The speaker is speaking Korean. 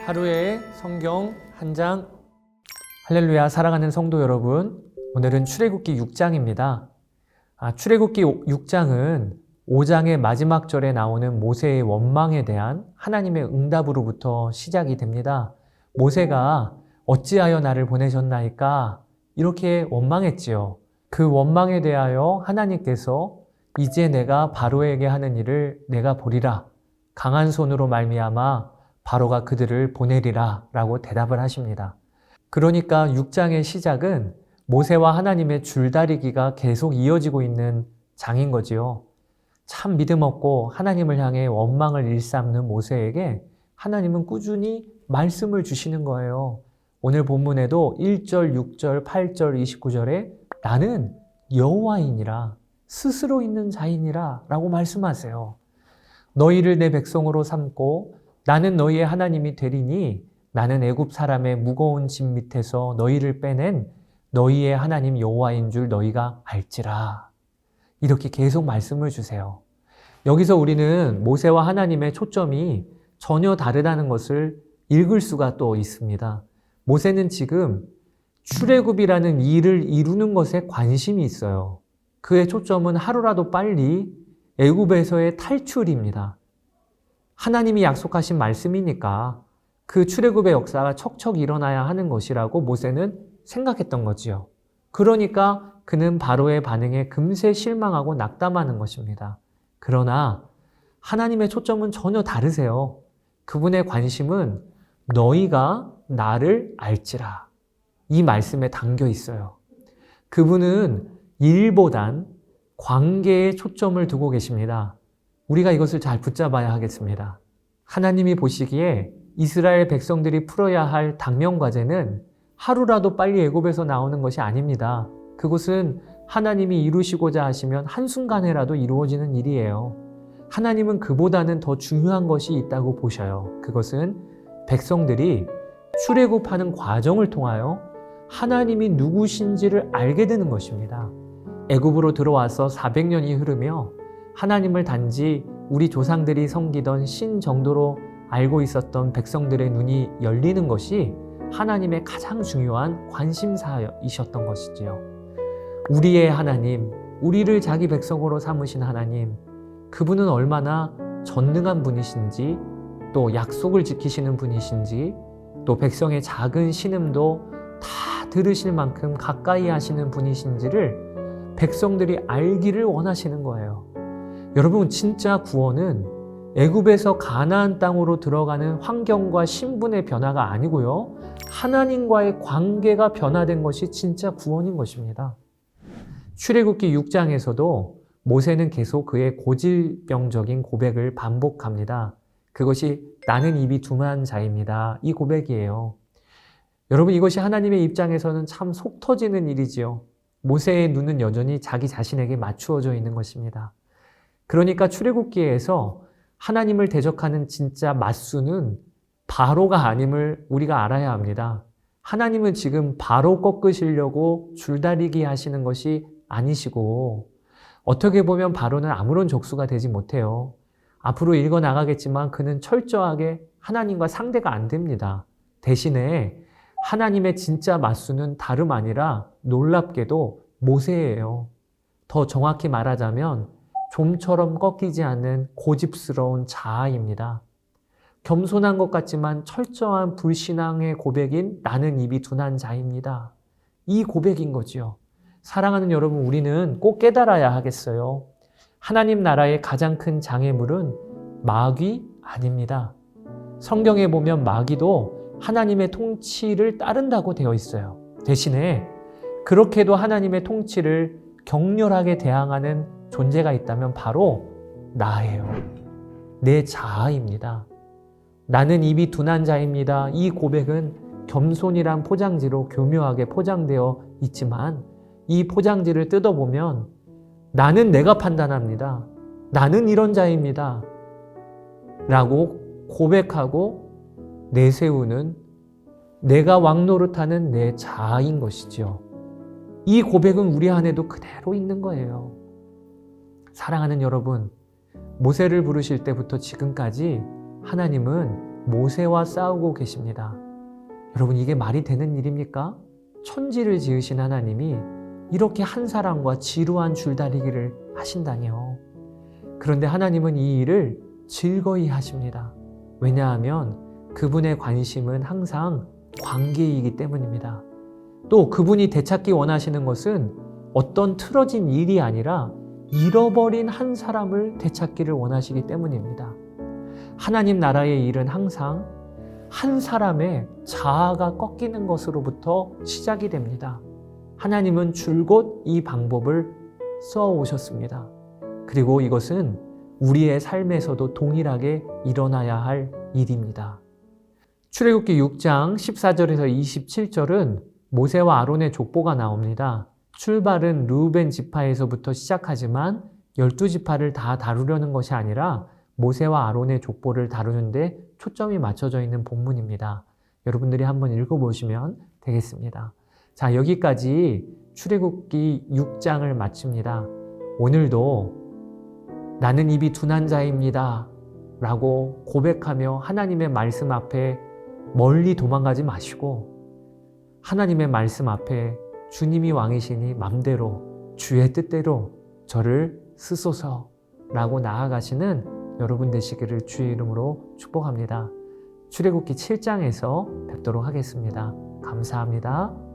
하루의 성경 한 장. 할렐루야. 사랑하는 성도 여러분, 오늘은 출애굽기 6장입니다. 출애굽기 6장은 5장의 마지막 절에 나오는 모세의 원망에 대한 하나님의 응답으로부터 시작이 됩니다. 모세가 어찌하여 나를 보내셨나이까? 이렇게 원망했지요. 그 원망에 대하여 하나님께서 이제 내가 바로에게 하는 일을 내가 보리라. 강한 손으로 말미암아 바로가 그들을 보내리라 라고 대답을 하십니다. 그러니까 6장의 시작은 모세와 하나님의 줄다리기가 계속 이어지고 있는 장인 거지요. 참 믿음 없고 하나님을 향해 원망을 일삼는 모세에게 하나님은 꾸준히 말씀을 주시는 거예요. 오늘 본문에도 1절, 6절, 8절, 29절에 나는 여호와이니라, 스스로 있는 자이니라 라고 말씀하세요. 너희를 내 백성으로 삼고 나는 너희의 하나님이 되리니 나는 애굽 사람의 무거운 짐 밑에서 너희를 빼낸 너희의 하나님 여호와인 줄 너희가 알지라. 이렇게 계속 말씀을 주세요. 여기서 우리는 모세와 하나님의 초점이 전혀 다르다는 것을 읽을 수가 또 있습니다. 모세는 지금 출애굽이라는 일을 이루는 것에 관심이 있어요. 그의 초점은 하루라도 빨리 애굽에서의 탈출입니다. 하나님이 약속하신 말씀이니까 그 출애굽의 역사가 척척 일어나야 하는 것이라고 모세는 생각했던 거지요. 그러니까 그는 바로의 반응에 금세 실망하고 낙담하는 것입니다. 그러나 하나님의 초점은 전혀 다르세요. 그분의 관심은 너희가 나를 알지라. 이 말씀에 담겨 있어요. 그분은 일보단 관계에 초점을 두고 계십니다. 우리가 이것을 잘 붙잡아야 하겠습니다. 하나님이 보시기에 이스라엘 백성들이 풀어야 할 당면 과제는 하루라도 빨리 애굽에서 나오는 것이 아닙니다. 그것은 하나님이 이루시고자 하시면 한순간에라도 이루어지는 일이에요. 하나님은 그보다는 더 중요한 것이 있다고 보셔요. 그것은 백성들이 출애굽하는 과정을 통하여 하나님이 누구신지를 알게 되는 것입니다. 애굽으로 들어와서 400년이 흐르며 하나님을 단지 우리 조상들이 섬기던 신 정도로 알고 있었던 백성들의 눈이 열리는 것이 하나님의 가장 중요한 관심사이셨던 것이지요. 우리의 하나님, 우리를 자기 백성으로 삼으신 하나님, 그분은 얼마나 전능한 분이신지, 또 약속을 지키시는 분이신지, 또 백성의 작은 신음도 다 들으실 만큼 가까이 하시는 분이신지를 백성들이 알기를 원하시는 거예요. 여러분, 진짜 구원은 애굽에서 가나안 땅으로 들어가는 환경과 신분의 변화가 아니고요. 하나님과의 관계가 변화된 것이 진짜 구원인 것입니다. 출애굽기 6장에서도 모세는 계속 그의 고질병적인 고백을 반복합니다. 그것이 나는 입이 둔한 자입니다. 이 고백이에요. 여러분, 이것이 하나님의 입장에서는 참 속 터지는 일이지요. 모세의 눈은 여전히 자기 자신에게 맞추어져 있는 것입니다. 그러니까 출애굽기에서 하나님을 대적하는 진짜 맞수는 바로가 아님을 우리가 알아야 합니다. 하나님은 지금 바로 꺾으시려고 줄다리기 하시는 것이 아니시고, 어떻게 보면 바로는 아무런 적수가 되지 못해요. 앞으로 읽어나가겠지만 그는 철저하게 하나님과 상대가 안 됩니다. 대신에 하나님의 진짜 맞수는 다름 아니라 놀랍게도 모세예요. 더 정확히 말하자면 좀처럼 꺾이지 않는 고집스러운 자아입니다. 겸손한 것 같지만 철저한 불신앙의 고백인 나는 입이 둔한 자입니다. 이 고백인 거지요. 사랑하는 여러분, 우리는 꼭 깨달아야 하겠어요. 하나님 나라의 가장 큰 장애물은 마귀 아닙니다. 성경에 보면 마귀도 하나님의 통치를 따른다고 되어 있어요. 대신에 그렇게도 하나님의 통치를 격렬하게 대항하는 존재가 있다면 바로 나예요. 내 자아입니다. 나는 입이 둔한 자입니다. 이 고백은 겸손이란 포장지로 교묘하게 포장되어 있지만 이 포장지를 뜯어보면 나는 내가 판단합니다. 나는 이런 자입니다. 라고 고백하고 내세우는 내가 왕노릇하는 내 자아인 것이죠. 이 고백은 우리 안에도 그대로 있는 거예요. 사랑하는 여러분, 모세를 부르실 때부터 지금까지 하나님은 모세와 싸우고 계십니다. 여러분, 이게 말이 되는 일입니까? 천지를 지으신 하나님이 이렇게 한 사람과 지루한 줄다리기를 하신다니요. 그런데 하나님은 이 일을 즐거이 하십니다. 왜냐하면 그분의 관심은 항상 관계이기 때문입니다. 또 그분이 되찾기 원하시는 것은 어떤 틀어진 일이 아니라 잃어버린 한 사람을 되찾기를 원하시기 때문입니다. 하나님 나라의 일은 항상 한 사람의 자아가 꺾이는 것으로부터 시작이 됩니다. 하나님은 줄곧 이 방법을 써오셨습니다. 그리고 이것은 우리의 삶에서도 동일하게 일어나야 할 일입니다. 출애굽기 6장 14절에서 27절은 모세와 아론의 족보가 나옵니다. 출발은 르우벤 지파에서부터 시작하지만 12지파를 다 다루려는 것이 아니라 모세와 아론의 족보를 다루는데 초점이 맞춰져 있는 본문입니다. 여러분들이 한번 읽어보시면 되겠습니다. 자, 여기까지 출애굽기 6장을 마칩니다. 오늘도 나는 입이 둔한 자입니다 라고 고백하며 하나님의 말씀 앞에 멀리 도망가지 마시고 하나님의 말씀 앞에 주님이 왕이시니 맘대로 주의 뜻대로 저를 쓰소서라고 나아가시는 여러분 되시기를 주의 이름으로 축복합니다. 출애굽기 7장에서 뵙도록 하겠습니다. 감사합니다.